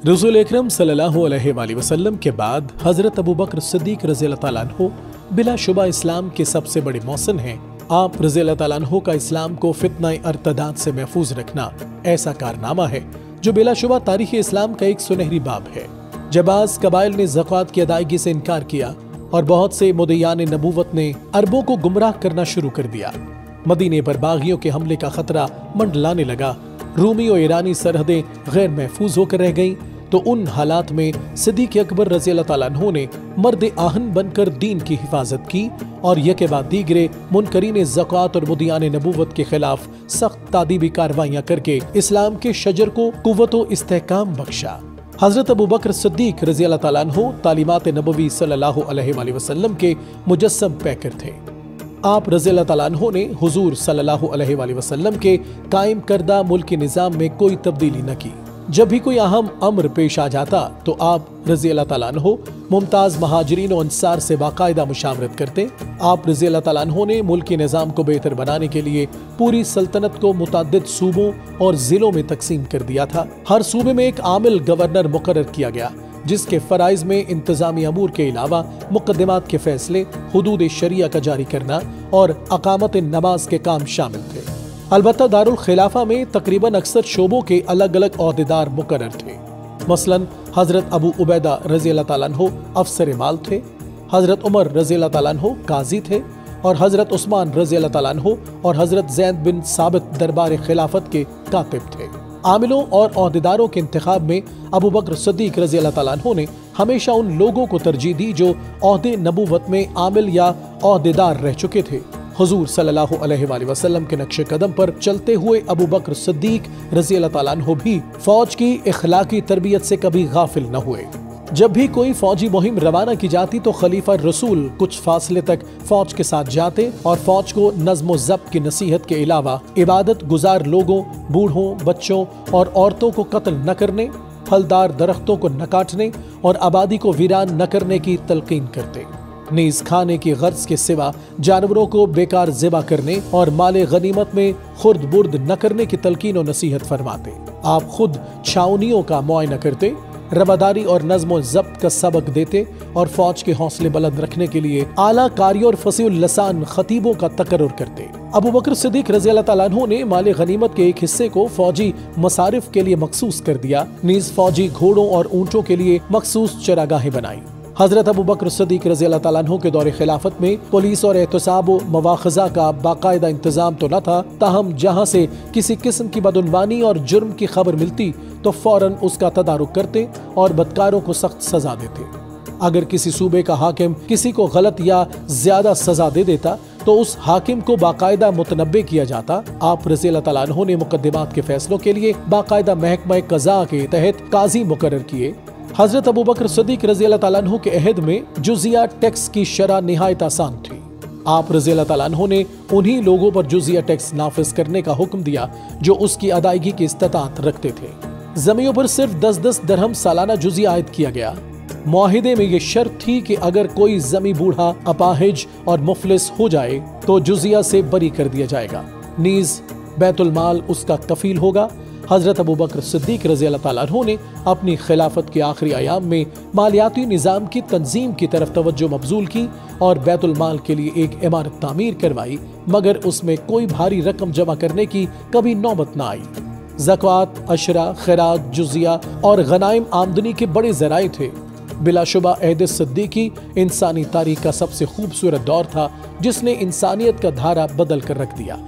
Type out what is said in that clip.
रसूल अकरम सल्लल्लाहु अलैहि वसल्लम के बाद हजरत अबू बकर सिद्दीक रज़ियल्लाहु ताला अन्हु बिलाशुबा इस्लाम के सबसे बड़े मौसन हैं। आप रज़ियल्लाहु ताला अन्हु का इस्लाम को फितना अर्तदाद से महफूज रखना ऐसा कारनामा है जो बिलाशुबा तारीख इस्लाम का एक सुनहरी बाब है। जब आज कबाइल ने ज़कात की अदायगी से इनकार किया और बहुत से मुद्दईयान नबूवत ने अरबों को गुमराह करना शुरू कर दिया, मदीने पर बागियों के हमले का खतरा मंडलाने लगा, रूमी और ईरानी सरहदें गैर महफूज होकर रह गईं, तो उन हालात में सिद्दीक अकबर रज़ियल्लाहु ताला अन्हु ने मर्द आहन बनकर दीन की हिफाजत की और यके बाद दीगरे मुनकरीन ज़कात और मुद्दईयान नबूवत के खिलाफ सख्त तादीबी कार्रवाइयां करके इस्लाम के शजर को कुव्वत व इस्तेहकाम बख्शा। हजरत अबू बकर सिद्दीक रज़ियल्लाहु ताला अन्हु तालीमात नबवी सल्लल्लाहु अलैहि वसल्लम के मुजस्सम पैकर थे। आप रज़ियल्लाहु ताला अन्हु ने हुजूर सल्लल्लाहु अलैहि वसल्लम के कायम करदा मुल्की निज़ाम में कोई तब्दीली न की। जब भी कोई अहम अम्र पेश आ जाता तो आप रज़ियल्लाहु ताला अन्हु मुमताज महाजिरीन और अंसार से बाकायदा मुशावरत करते। आप रज़ियल्लाहु ताला अन्हु ने मुल्की निज़ाम को बेहतर बनाने के लिए पूरी सल्तनत को मुतअद्दिद सूबों और जिलों में तकसीम कर दिया था। हर सूबे में एक आमिल गवर्नर मुकर्रर किया गया जिसके फराइज में इंतजामी अमूर के अलावा मुकद्दमात के फैसले, हुदूद शरिया का जारी करना और अकामत नमाज के काम शामिल थे। अलबत्ता दारुल खिलाफा में तकरीबन अक्सर शोबों के अलग अलग ओहदेदार मुकर्रर थे। मसलन हजरत अबू उबैदा रज़ियल्लाहु ताला अन्हु अफसर माल थे, हजरत उमर रज़ियल्लाहु ताला अन्हु काजी थे और हजरत उस्मान रज़ियल्लाहु ताला अन्हु और हजरत ज़ैद बिन साबित दरबार खिलाफत के कातिब थे। आमिलों और ओहदेदारों के इंतखाब में अबू बकर सिद्दीक रज़ियल्लाहु ताला अन्हु ने हमेशा उन लोगों को तरजीह दी जो ओहदे नबूवत में आमिल या ओहदेदार रह चुके थे। हुजूर सल्लल्लाहु अलैहि वसल्लम के नक्शे कदम पर चलते हुए अबू बकर सिद्दीक रज़ियल्लाहु ताला अन्हु भी फौज की इखलाकी तरबियत से कभी गाफिल न हुए। जब भी कोई फौजी मुहिम रवाना की जाती तो खलीफा रसूल कुछ फासले तक फौज के साथ जाते और फौज को नज़्म ज़ब्त की नसीहत के अलावा इबादत गुजार लोगों, बूढ़ों, बच्चों और औरतों को कत्ल न करने, फलदार दरख्तों को न काटने और आबादी को वीरान न करने की तलकीन करते। नीज खाने की गर्ज के सिवा जानवरों को बेकार ज़िबा करने और माले गनीमत में खुर्द बुर्द न करने की तलकीन और नसीहत फरमाते। आप खुद छावनियों का मुआयना करते, रबादारी और नज़्म ज़ब्त का सबक देते और फौज के हौसले बुलंद रखने के लिए आला कारियों और फसीहुल लसान खतीबों का तकर्रुर करते। अबू बकर सिद्दीक रज़ियल्लाहु ताला अन्हु ने माले गनीमत के एक हिस्से को फौजी मसारिफ के लिए मखसूस कर दिया। नीज फौजी घोड़ों और ऊंटों के लिए मखसूस चरागाहें बनाई। हजरत अबू बकर सिद्दीक रज़ियल्लाहु ताला अन्हु के दौरे खिलाफत में पुलिस और एहतसाब व मवाख़ज़ा का बाकायदा इंतजाम तो न था, ताहम जहाँ से किसी किस्म की बदउनवानी और जुर्म की खबर मिलती तो फौरन उसका तदारुक करते और बदकारों को सख्त सजा देते। अगर किसी सूबे का हाकिम किसी को गलत या ज्यादा सजा दे देता तो उस हाकिम को बाकायदा मुतनब्बे किया जाता। आप रज़ियल्लाहु ताला अन्हु ने मुकद्दमात के फैसलों के लिए बाकायदा महकमा क़ज़ा के तहत काजी मुकर्रर किए। हजरत अबू बकर सिद्दीक रज़ियल्लाहु ताला अन्हु के अहद में जुज़िया टैक्स की शरह निहायत आसान थी। आप रज़ियल्लाहु ताला अन्हु ने उन्हीं लोगों पर जुज़िया टैक्स नाफिज करने का हुक्म दिया जो उसकी अदायगी की इस्तात रखते थे। जमीनों पर सिर्फ 10-10 दरहम सालाना जुज़िया आयद किया गया। मुआहिदे में ये शर्त थी कि अगर कोई जमी बूढ़ा, अपाहिज और मुफलिस हो जाए तो जुज़िया से बरी कर दिया जाएगा, नीज बैतुल माल उसका कफील होगा। हजरत अबू बकर सिद्दीक रज़ियल्लाहु ताला अन्हु ने अपनी खिलाफत के आखिरी अयाम में मालियाती निज़ाम की तंजीम की तरफ तवज्जो मबजूल की और बैतुल माल के लिए एक इमारत तामीर करवाई, मगर उसमें कोई भारी रकम जमा करने की कभी नौबत न आई। ज़कात, अशरा, खैरात, जुज़िया और गनाइम आमदनी के बड़े ज़राए थे। बिलाशुबा अहद सिद्दीकी इंसानी तारीख का सबसे खूबसूरत दौर था जिसने इंसानियत का धारा बदल कर रख दिया।